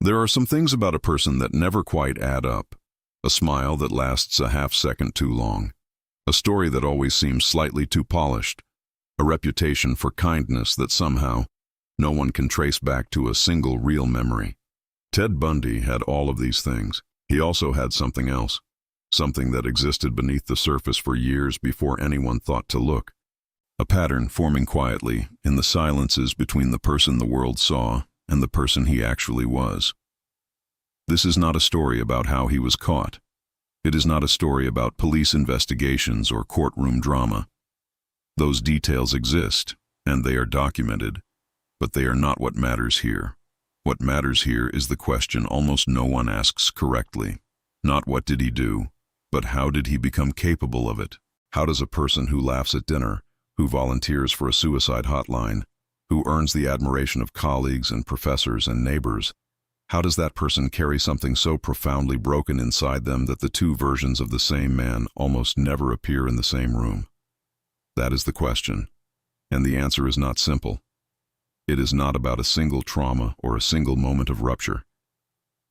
There are some things about a person that never quite add up. A smile that lasts a half-second too long. A story that always seems slightly too polished. A reputation for kindness that somehow no one can trace back to a single real memory. Ted Bundy had all of these things. He also had something else. Something that existed beneath the surface for years before anyone thought to look. A pattern forming quietly in the silences between the person the world saw and the person he actually was. This is not a story about how he was caught. It is not a story about police investigations or courtroom drama. Those details exist, and they are documented, but they are not what matters here. What matters here is the question almost no one asks correctly. Not what did he do, but how did he become capable of it? How does a person who laughs at dinner, who volunteers for a suicide hotline, who earns the admiration of colleagues and professors and neighbors, how does that person carry something so profoundly broken inside them that the two versions of the same man almost never appear in the same room? That is the question, and the answer is not simple. It is not about a single trauma or a single moment of rupture.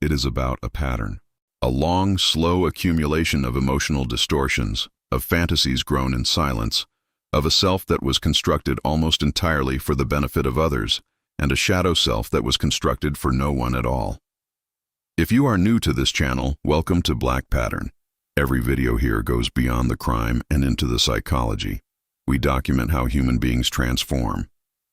It is about a pattern. A long, slow accumulation of emotional distortions, of fantasies grown in silence, of a self that was constructed almost entirely for the benefit of others, and a shadow self that was constructed for no one at all. If you are new to this channel, welcome to Black Pattern. Every video here goes beyond the crime and into the psychology. We document how human beings transform.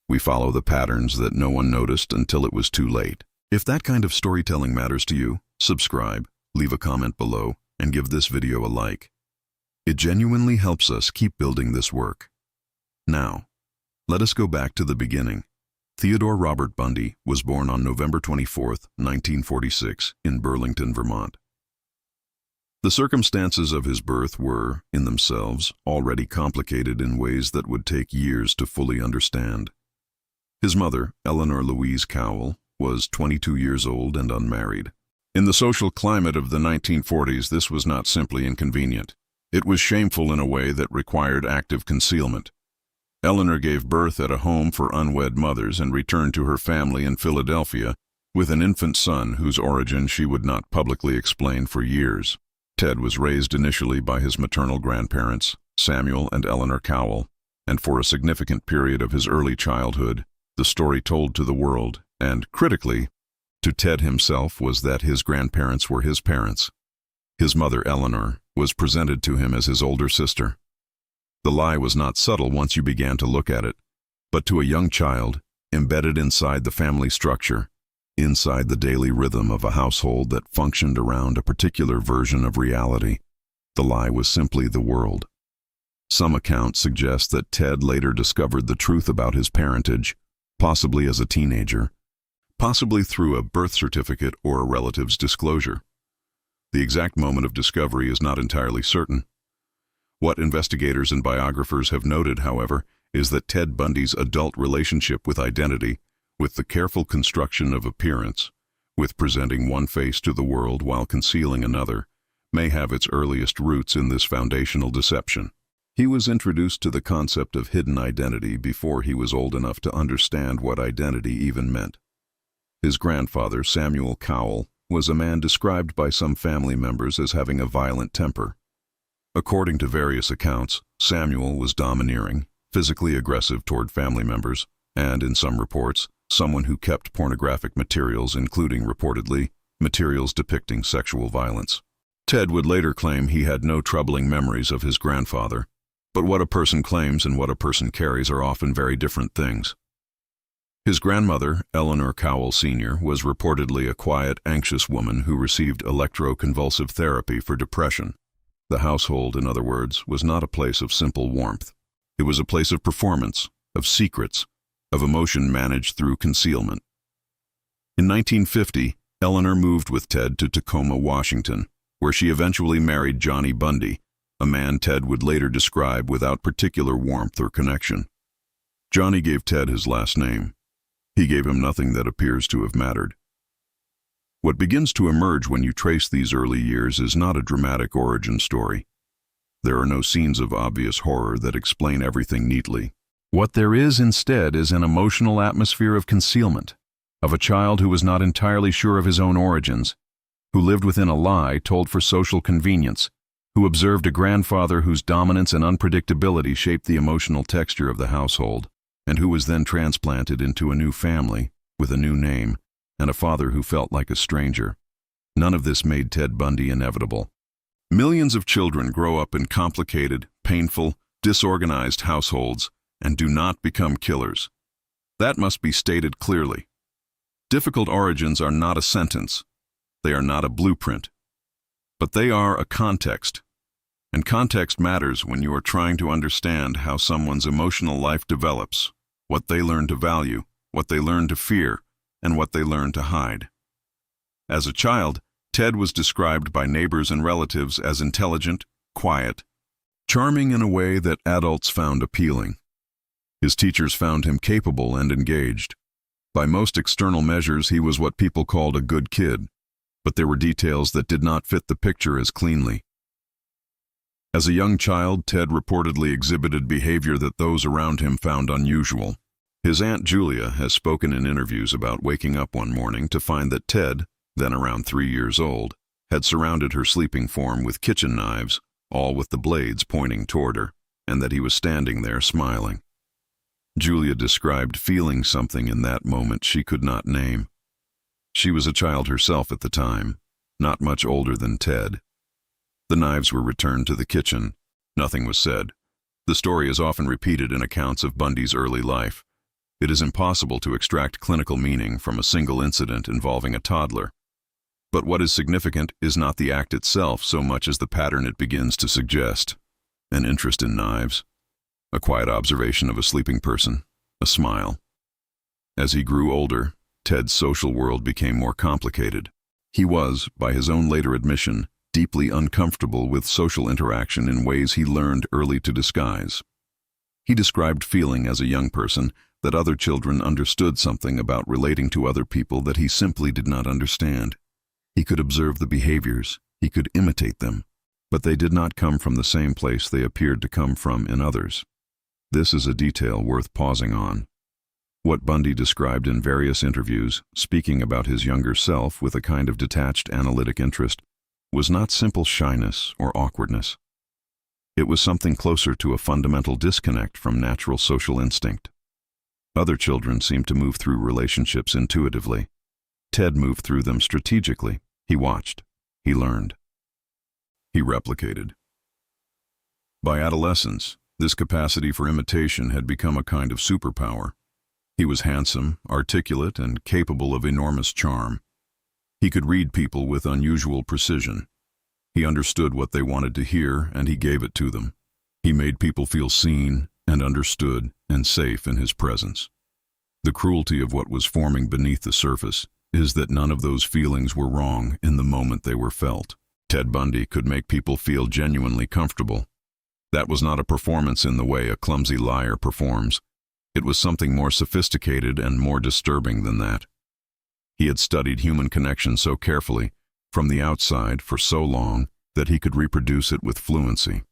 We follow the patterns that no one noticed until it was too late. If that kind of storytelling matters to you, subscribe, leave a comment below, and give this video a like. It genuinely helps us keep building this work. Now, let us go back to the beginning. Theodore Robert Bundy was born on November 24, 1946, in Burlington, Vermont. The circumstances of his birth were, in themselves, already complicated in ways that would take years to fully understand. His mother, Eleanor Louise Cowell, was 22 years old and unmarried. In the social climate of the 1940s, this was not simply inconvenient. It was shameful in a way that required active concealment. Eleanor gave birth at a home for unwed mothers and returned to her family in Philadelphia with an infant son whose origin she would not publicly explain for years. Ted was raised initially by his maternal grandparents, Samuel and Eleanor Cowell, and for a significant period of his early childhood, the story told to the world, and critically, to Ted himself, was that his grandparents were his parents. His mother, Eleanor, was presented to him as his older sister. The lie was not subtle once you began to look at it, but to a young child, embedded inside the family structure, inside the daily rhythm of a household that functioned around a particular version of reality, the lie was simply the world. Some accounts suggest that Ted later discovered the truth about his parentage, possibly as a teenager, possibly through a birth certificate or a relative's disclosure. The exact moment of discovery is not entirely certain. What investigators and biographers have noted, however, is that Ted Bundy's adult relationship with identity, with the careful construction of appearance, with presenting one face to the world while concealing another, may have its earliest roots in this foundational deception. He was introduced to the concept of hidden identity before he was old enough to understand what identity even meant. His grandfather, Samuel Cowell, was a man described by some family members as having a violent temper. According to various accounts, Samuel was domineering, physically aggressive toward family members, and, in some reports, someone who kept pornographic materials, including, reportedly, materials depicting sexual violence. Ted would later claim he had no troubling memories of his grandfather, but what a person claims and what a person carries are often very different things. His grandmother, Eleanor Cowell Sr., was reportedly a quiet, anxious woman who received electroconvulsive therapy for depression. The household, in other words, was not a place of simple warmth. It was a place of performance, of secrets, of emotion managed through concealment. In 1950, Eleanor moved with Ted to Tacoma, Washington, where she eventually married Johnny Bundy, a man Ted would later describe without particular warmth or connection. Johnny gave Ted his last name. He gave him nothing that appears to have mattered. What begins to emerge when you trace these early years is not a dramatic origin story. There are no scenes of obvious horror that explain everything neatly. What there is instead is an emotional atmosphere of concealment, of a child who was not entirely sure of his own origins, who lived within a lie told for social convenience, who observed a grandfather whose dominance and unpredictability shaped the emotional texture of the household, and who was then transplanted into a new family with a new name and a father who felt like a stranger. None of this made Ted Bundy inevitable. Millions of children grow up in complicated, painful, disorganized households and do not become killers. That must be stated clearly. Difficult origins are not a sentence. They are not a blueprint. But they are a context. And context matters when you are trying to understand how someone's emotional life develops, what they learn to value, what they learn to fear, and what they learn to hide. As a child, Ted was described by neighbors and relatives as intelligent, quiet, charming in a way that adults found appealing. His teachers found him capable and engaged. By most external measures, he was what people called a good kid, but there were details that did not fit the picture as cleanly. As a young child, Ted reportedly exhibited behavior that those around him found unusual. His Aunt Julia has spoken in interviews about waking up one morning to find that Ted, then around 3 years old, had surrounded her sleeping form with kitchen knives, all with the blades pointing toward her, and that he was standing there smiling. Julia described feeling something in that moment she could not name. She was a child herself at the time, not much older than Ted. The knives were returned to the kitchen. Nothing was said. The story is often repeated in accounts of Bundy's early life. It is impossible to extract clinical meaning from a single incident involving a toddler. But what is significant is not the act itself so much as the pattern it begins to suggest. An interest in knives, a quiet observation of a sleeping person, a smile. As he grew older, Ted's social world became more complicated. He was, by his own later admission, deeply uncomfortable with social interaction in ways he learned early to disguise. He described feeling as a young person that other children understood something about relating to other people that he simply did not understand. He could observe the behaviors, he could imitate them, but they did not come from the same place they appeared to come from in others. This is a detail worth pausing on. What Bundy described in various interviews, speaking about his younger self with a kind of detached analytic interest, was not simple shyness or awkwardness. It was something closer to a fundamental disconnect from natural social instinct. Other children seemed to move through relationships intuitively. Ted moved through them strategically. He watched. He learned. He replicated. By adolescence, this capacity for imitation had become a kind of superpower. He was handsome, articulate, and capable of enormous charm. He could read people with unusual precision. He understood what they wanted to hear, and he gave it to them. He made people feel seen and understood and safe in his presence. The cruelty of what was forming beneath the surface is that none of those feelings were wrong in the moment they were felt. Ted Bundy could make people feel genuinely comfortable. That was not a performance in the way a clumsy liar performs. It was something more sophisticated and more disturbing than that. He had studied human connection so carefully, from the outside for so long, that he could reproduce it with fluency.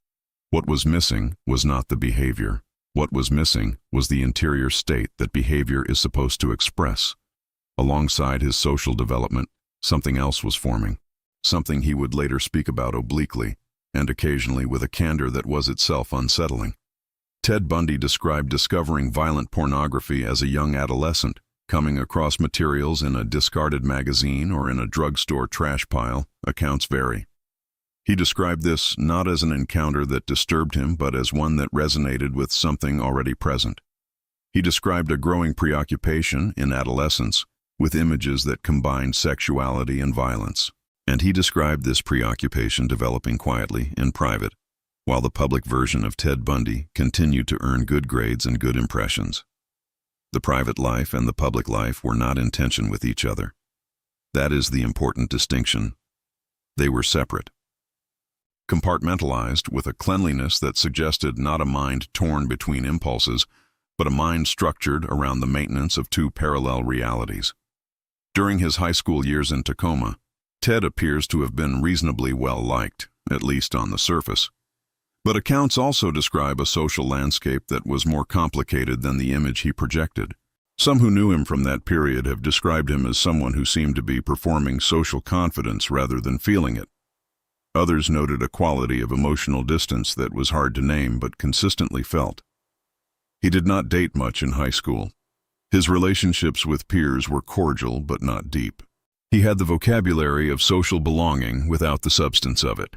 What was missing was not the behavior. What was missing was the interior state that behavior is supposed to express. Alongside his social development, something else was forming, something he would later speak about obliquely, and occasionally with a candor that was itself unsettling. Ted Bundy described discovering violent pornography as a young adolescent, coming across materials in a discarded magazine or in a drugstore trash pile. Accounts vary. He described this not as an encounter that disturbed him, but as one that resonated with something already present. He described a growing preoccupation in adolescence with images that combined sexuality and violence. And he described this preoccupation developing quietly, in private, while the public version of Ted Bundy continued to earn good grades and good impressions. The private life and the public life were not in tension with each other. That is the important distinction. They were separate. Compartmentalized with a cleanliness that suggested not a mind torn between impulses, but a mind structured around the maintenance of two parallel realities. During his high school years in Tacoma, Ted appears to have been reasonably well liked, at least on the surface. But accounts also describe a social landscape that was more complicated than the image he projected. Some who knew him from that period have described him as someone who seemed to be performing social confidence rather than feeling it. Others noted a quality of emotional distance that was hard to name but consistently felt. He did not date much in high school. His relationships with peers were cordial but not deep. He had the vocabulary of social belonging without the substance of it.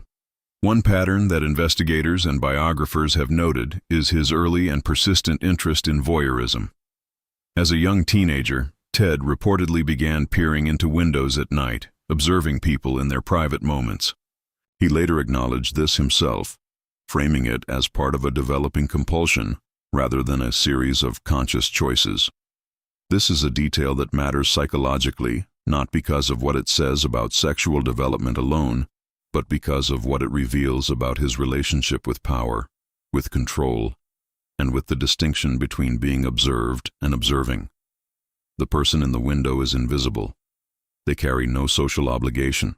One pattern that investigators and biographers have noted is his early and persistent interest in voyeurism. As a young teenager, Ted reportedly began peering into windows at night, observing people in their private moments. He later acknowledged this himself, framing it as part of a developing compulsion rather than a series of conscious choices. This is a detail that matters psychologically, not because of what it says about sexual development alone, but because of what it reveals about his relationship with power, with control, and with the distinction between being observed and observing. The person in the window is invisible. They carry no social obligation.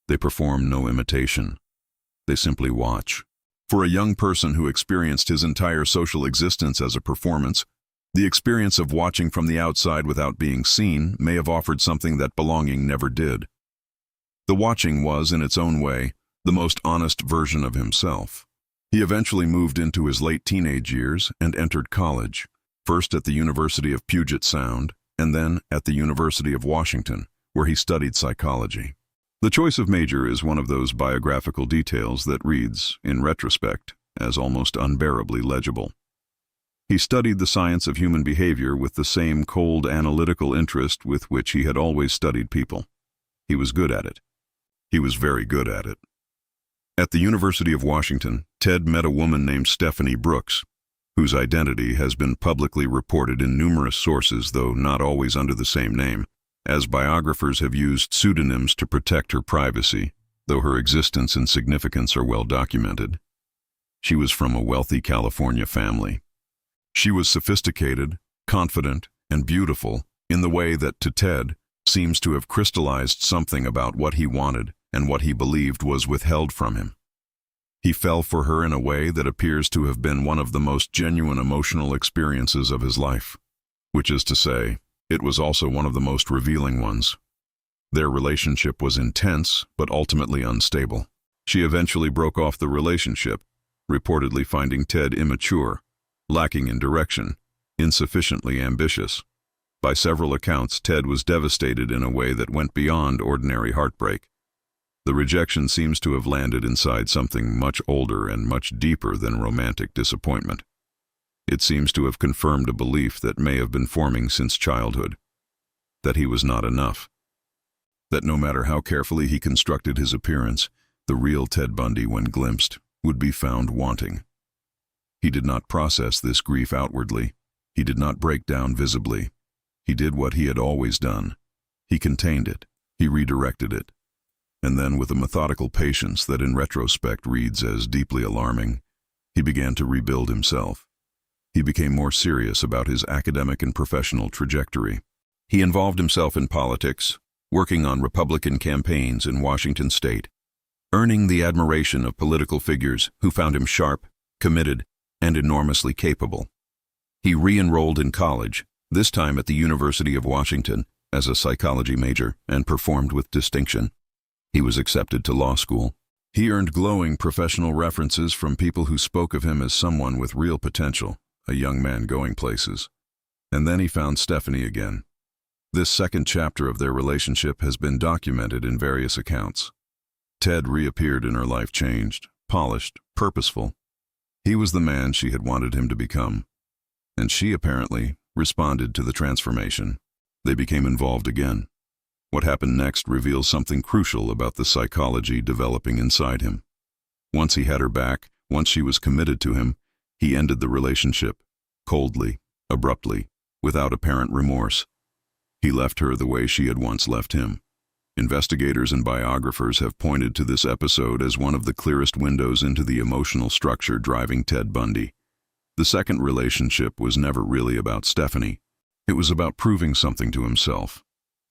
They perform no imitation. They simply watch. For a young person who experienced his entire social existence as a performance, the experience of watching from the outside without being seen may have offered something that belonging never did. The watching was, in its own way, the most honest version of himself. He eventually moved into his late teenage years and entered college, first at the University of Puget Sound and then at the University of Washington, where he studied psychology. The choice of major is one of those biographical details that reads, in retrospect, as almost unbearably legible. He studied the science of human behavior with the same cold analytical interest with which he had always studied people. He was good at it. He was very good at it. At the University of Washington, Ted met a woman named Stephanie Brooks, whose identity has been publicly reported in numerous sources, though not always under the same name, as biographers have used pseudonyms to protect her privacy, though her existence and significance are well documented. She was from a wealthy California family. She was sophisticated, confident, and beautiful in the way that, to Ted, seems to have crystallized something about what he wanted and what he believed was withheld from him. He fell for her in a way that appears to have been one of the most genuine emotional experiences of his life, which is to say, it was also one of the most revealing ones. Their relationship was intense, but ultimately unstable. She eventually broke off the relationship, reportedly finding Ted immature, lacking in direction, insufficiently ambitious. By several accounts, Ted was devastated in a way that went beyond ordinary heartbreak. The rejection seems to have landed inside something much older and much deeper than romantic disappointment. It seems to have confirmed a belief that may have been forming since childhood, that he was not enough, that no matter how carefully he constructed his appearance, the real Ted Bundy, when glimpsed, would be found wanting. He did not process this grief outwardly. He did not break down visibly. He did what he had always done. He contained it. He redirected it. And then, with a methodical patience that in retrospect reads as deeply alarming, he began to rebuild himself. He became more serious about his academic and professional trajectory. He involved himself in politics, working on Republican campaigns in Washington state, earning the admiration of political figures who found him sharp, committed, and enormously capable. He re-enrolled in college, this time at the University of Washington, as a psychology major, and performed with distinction. He was accepted to law school. He earned glowing professional references from people who spoke of him as someone with real potential, a young man going places. And then he found Stephanie again. This second chapter of their relationship has been documented in various accounts. Ted reappeared in her life changed, polished, purposeful. He was the man she had wanted him to become. And she, apparently, responded to the transformation. They became involved again. What happened next reveals something crucial about the psychology developing inside him. Once he had her back, once she was committed to him, he ended the relationship, coldly, abruptly, without apparent remorse. He left her the way she had once left him. Investigators and biographers have pointed to this episode as one of the clearest windows into the emotional structure driving Ted Bundy. The second relationship was never really about Stephanie. It was about proving something to himself,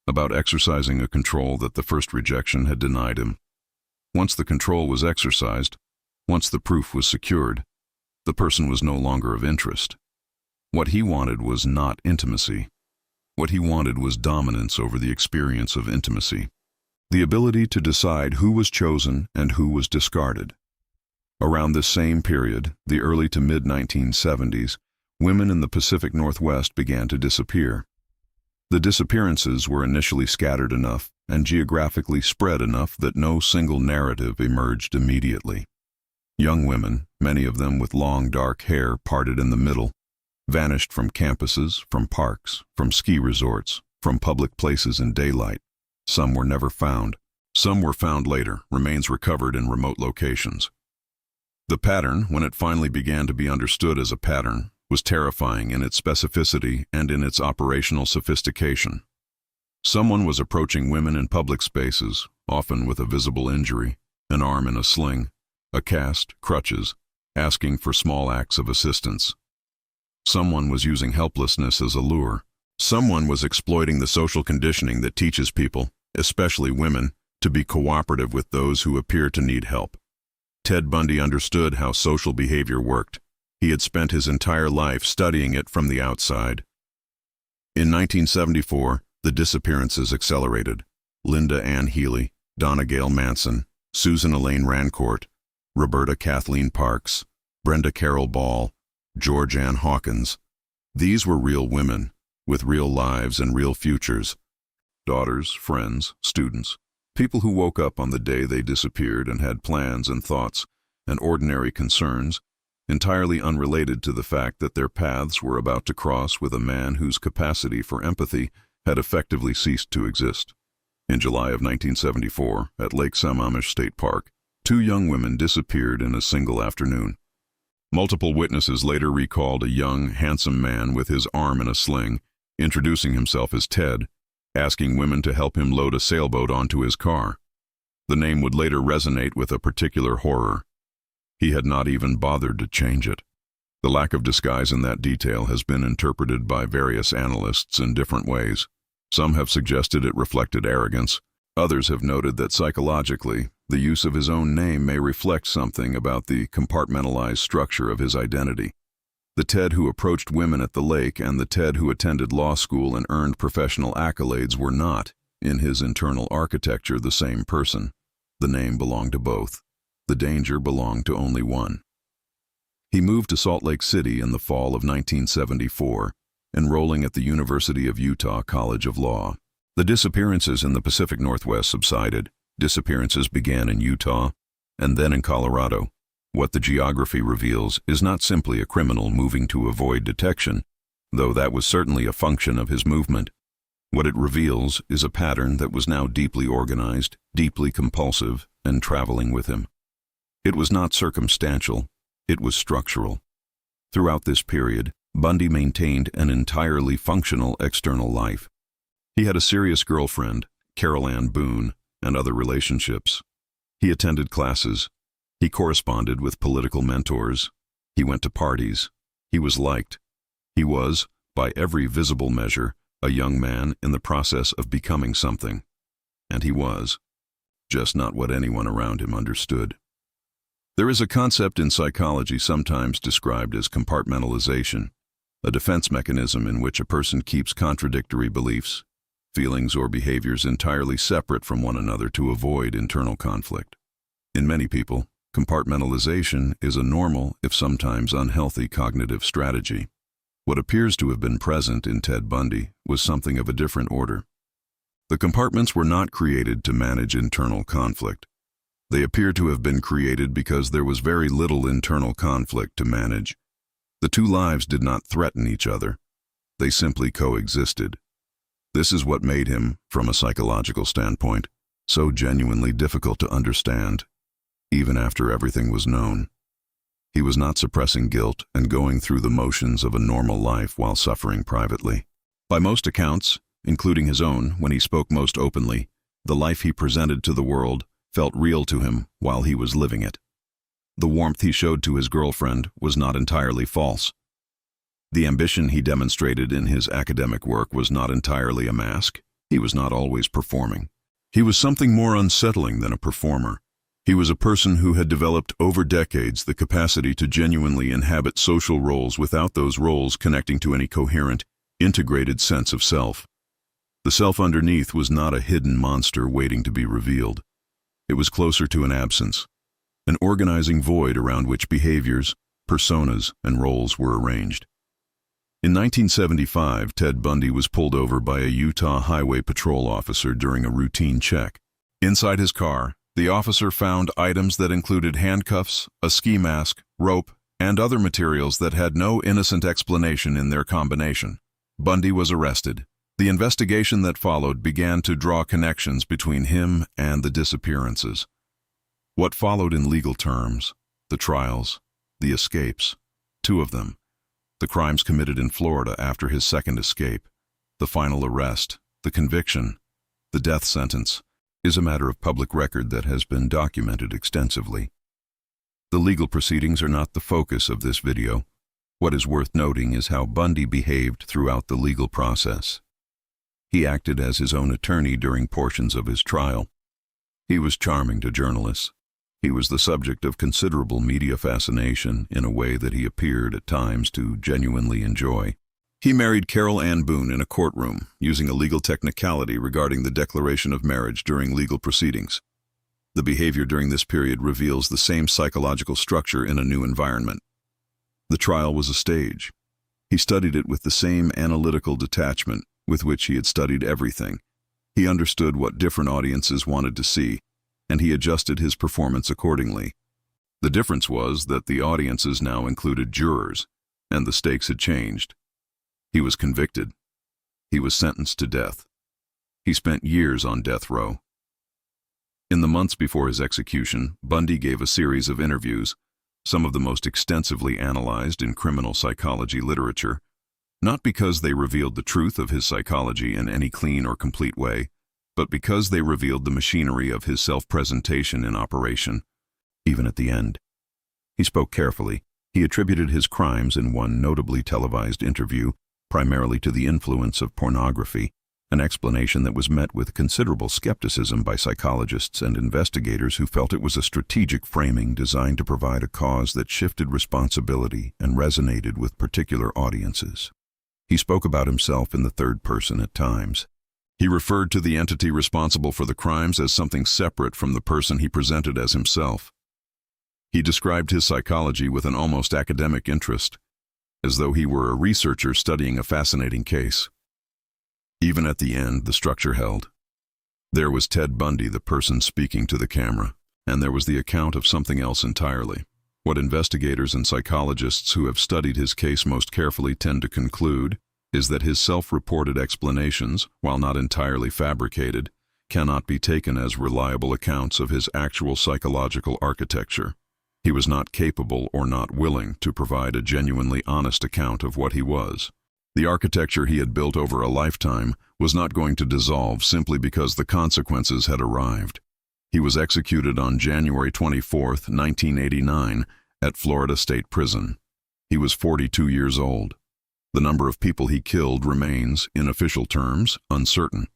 about exercising a control that the first rejection had denied him. Once the control was exercised, once the proof was secured, the person was no longer of interest. What he wanted was not intimacy. What he wanted was dominance over the experience of intimacy, the ability to decide who was chosen and who was discarded. Around this same period, the early to mid-1970s, women in the Pacific Northwest began to disappear. The disappearances were initially scattered enough and geographically spread enough that no single narrative emerged immediately. Young women, many of them with long dark hair parted in the middle, vanished from campuses, from parks, from ski resorts, from public places in daylight. Some were never found. Some were found later, remains recovered in remote locations. The pattern, when it finally began to be understood as a pattern, was terrifying in its specificity and in its operational sophistication. Someone was approaching women in public spaces, often with a visible injury, an arm in a sling, a cast, crutches, asking for small acts of assistance. Someone was using helplessness as a lure. Someone was exploiting the social conditioning that teaches people, especially women, to be cooperative with those who appear to need help. Ted Bundy understood how social behavior worked. He had spent his entire life studying it from the outside. In 1974, the disappearances accelerated. Linda Ann Healy, Donna Gail Manson, Susan Elaine Rancourt, Roberta Kathleen Parks, Brenda Carroll Ball, George Ann Hawkins. These were real women, with real lives and real futures. Daughters, friends, students, people who woke up on the day they disappeared and had plans and thoughts and ordinary concerns, entirely unrelated to the fact that their paths were about to cross with a man whose capacity for empathy had effectively ceased to exist. In July of 1974, at Lake Sammamish State Park, 2 young women disappeared in a single afternoon. Multiple witnesses later recalled a young, handsome man with his arm in a sling, introducing himself as Ted, asking women to help him load a sailboat onto his car. The name would later resonate with a particular horror. He had not even bothered to change it. The lack of disguise in that detail has been interpreted by various analysts in different ways. Some have suggested it reflected arrogance. Others have noted that psychologically, the use of his own name may reflect something about the compartmentalized structure of his identity. The Ted who approached women at the lake and the Ted who attended law school and earned professional accolades were not, in his internal architecture, the same person. The name belonged to both. The danger belonged to only one. He moved to Salt Lake City in the fall of 1974, enrolling at the University of Utah College of Law. The disappearances in the Pacific Northwest subsided. Disappearances began in Utah and then in Colorado. What the geography reveals is not simply a criminal moving to avoid detection, though that was certainly a function of his movement. What it reveals is a pattern that was now deeply organized, deeply compulsive, and traveling with him. It was not circumstantial, it was structural. Throughout this period, Bundy maintained an entirely functional external life. He had a serious girlfriend, Carol Ann Boone, and other relationships. He attended classes. He corresponded with political mentors. He went to parties. He was liked. He was, by every visible measure, a young man in the process of becoming something. And he was, just not what anyone around him understood. There is a concept in psychology sometimes described as compartmentalization, a defense mechanism in which a person keeps contradictory beliefs, feelings, or behaviors entirely separate from one another to avoid internal conflict. In many people, compartmentalization is a normal, if sometimes unhealthy, cognitive strategy. What appears to have been present in Ted Bundy was something of a different order. The compartments were not created to manage internal conflict. They appear to have been created because there was very little internal conflict to manage. The 2 lives did not threaten each other. They simply coexisted. This is what made him, from a psychological standpoint, so genuinely difficult to understand, even after everything was known. He was not suppressing guilt and going through the motions of a normal life while suffering privately. By most accounts, including his own when he spoke most openly, the life he presented to the world felt real to him while he was living it. The warmth he showed to his girlfriend was not entirely false. The ambition he demonstrated in his academic work was not entirely a mask. He was not always performing. He was something more unsettling than a performer. He was a person who had developed over decades the capacity to genuinely inhabit social roles without those roles connecting to any coherent, integrated sense of self. The self underneath was not a hidden monster waiting to be revealed. It was closer to an absence, an organizing void around which behaviors, personas, and roles were arranged. In 1975, Ted Bundy was pulled over by a Utah Highway Patrol officer during a routine check. Inside his car, the officer found items that included handcuffs, a ski mask, rope, and other materials that had no innocent explanation in their combination. Bundy was arrested. The investigation that followed began to draw connections between him and the disappearances. What followed in legal terms, the trials, the escapes, two of them, the crimes committed in Florida after his second escape, the final arrest, the conviction, the death sentence, is a matter of public record that has been documented extensively. The legal proceedings are not the focus of this video. What is worth noting is how Bundy behaved throughout the legal process. He acted as his own attorney during portions of his trial. He was charming to journalists. He was the subject of considerable media fascination in a way that he appeared at times to genuinely enjoy. He married Carol Ann Boone in a courtroom, using a legal technicality regarding the declaration of marriage during legal proceedings. The behavior during this period reveals the same psychological structure in a new environment. The trial was a stage. He studied it with the same analytical detachment with which he had studied everything. He understood what different audiences wanted to see, and he adjusted his performance accordingly. The difference was that the audiences now included jurors, and the stakes had changed. He was convicted. He was sentenced to death. He spent years on death row. In the months before his execution, Bundy gave a series of interviews, some of the most extensively analyzed in criminal psychology literature, not because they revealed the truth of his psychology in any clean or complete way, but because they revealed the machinery of his self-presentation in operation. Even at the end, he spoke carefully. He attributed his crimes in one notably televised interview primarily to the influence of pornography, an explanation that was met with considerable skepticism by psychologists and investigators who felt it was a strategic framing designed to provide a cause that shifted responsibility and resonated with particular audiences. He spoke about himself in the third person at times. He referred to the entity responsible for the crimes as something separate from the person he presented as himself. He described his psychology with an almost academic interest, as though he were a researcher studying a fascinating case. Even at the end, the structure held. There was Ted Bundy, the person speaking to the camera, and there was the account of something else entirely. What investigators and psychologists who have studied his case most carefully tend to conclude is that his self-reported explanations, while not entirely fabricated, cannot be taken as reliable accounts of his actual psychological architecture. He was not capable or not willing to provide a genuinely honest account of what he was. The architecture he had built over a lifetime was not going to dissolve simply because the consequences had arrived. He was executed on January 24, 1989, at Florida State Prison. He was 42 years old. The number of people he killed remains, in official terms, uncertain.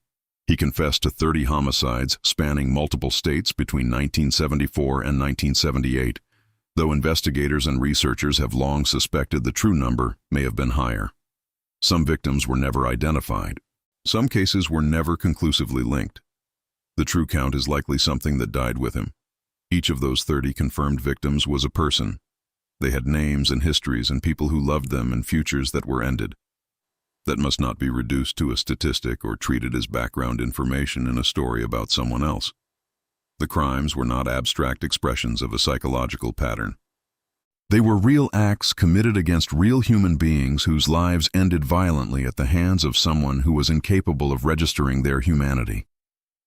He confessed to 30 homicides spanning multiple states between 1974 and 1978, though investigators and researchers have long suspected the true number may have been higher. Some victims were never identified. Some cases were never conclusively linked. The true count is likely something that died with him. Each of those 30 confirmed victims was a person. They had names and histories and people who loved them and futures that were ended. That must not be reduced to a statistic or treated as background information in a story about someone else. The crimes were not abstract expressions of a psychological pattern. They were real acts committed against real human beings whose lives ended violently at the hands of someone who was incapable of registering their humanity.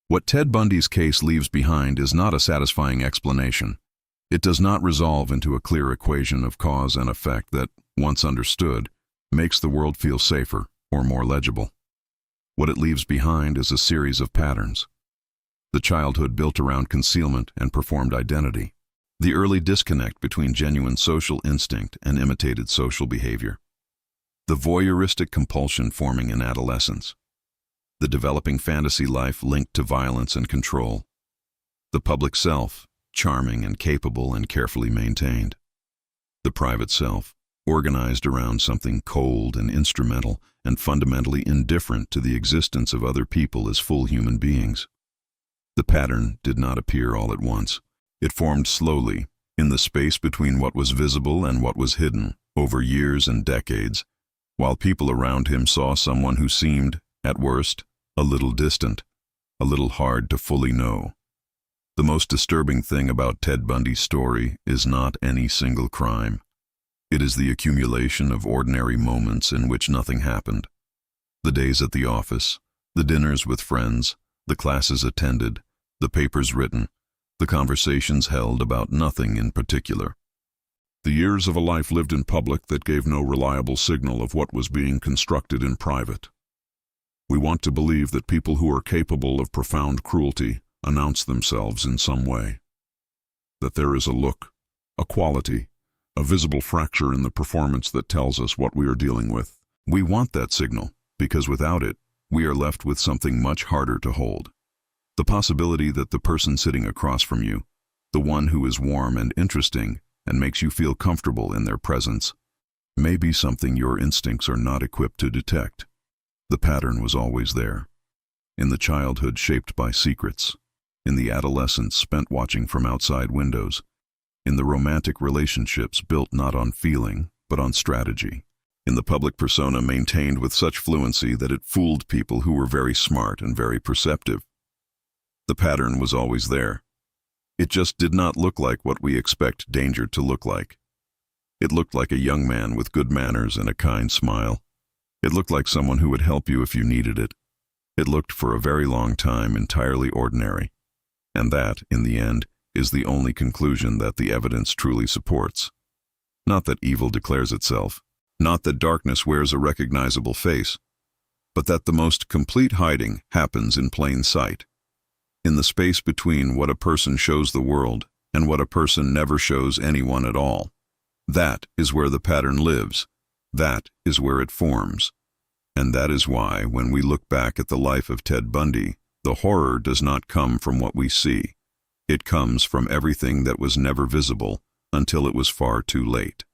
What Ted Bundy's case leaves behind is not a satisfying explanation. It does not resolve into a clear equation of cause and effect that, once understood, makes the world feel safer or more legible. What it leaves behind is a series of patterns. The childhood built around concealment and performed identity. The early disconnect between genuine social instinct and imitated social behavior. The voyeuristic compulsion forming in adolescence. The developing fantasy life linked to violence and control. The public self, charming and capable and carefully maintained. The private self, organized around something cold and instrumental and fundamentally indifferent to the existence of other people as full human beings. The pattern did not appear all at once. It formed slowly, in the space between what was visible and what was hidden, over years and decades, while people around him saw someone who seemed, at worst, a little distant, a little hard to fully know. The most disturbing thing about Ted Bundy's story is not any single crime. It is the accumulation of ordinary moments in which nothing happened. The days at the office, the dinners with friends, the classes attended, the papers written, the conversations held about nothing in particular. The years of a life lived in public that gave no reliable signal of what was being constructed in private. We want to believe that people who are capable of profound cruelty announce themselves in some way. That there is a look, a quality, a visible fracture in the performance that tells us what we are dealing with. We want that signal, because without it, we are left with something much harder to hold. The possibility that the person sitting across from you, the one who is warm and interesting and makes you feel comfortable in their presence, may be something your instincts are not equipped to detect. The pattern was always there. In the childhood shaped by secrets, in the adolescence spent watching from outside windows, in the romantic relationships built not on feeling, but on strategy, in the public persona maintained with such fluency that it fooled people who were very smart and very perceptive. The pattern was always there. It just did not look like what we expect danger to look like. It looked like a young man with good manners and a kind smile. It looked like someone who would help you if you needed it. It looked for a very long time entirely ordinary. And that, in the end, is the only conclusion that the evidence truly supports. Not that evil declares itself, not that darkness wears a recognizable face, but that the most complete hiding happens in plain sight, in the space between what a person shows the world and what a person never shows anyone at all. That is where the pattern lives. That is where it forms. And that is why, when we look back at the life of Ted Bundy, the horror does not come from what we see. It comes from everything that was never visible until it was far too late.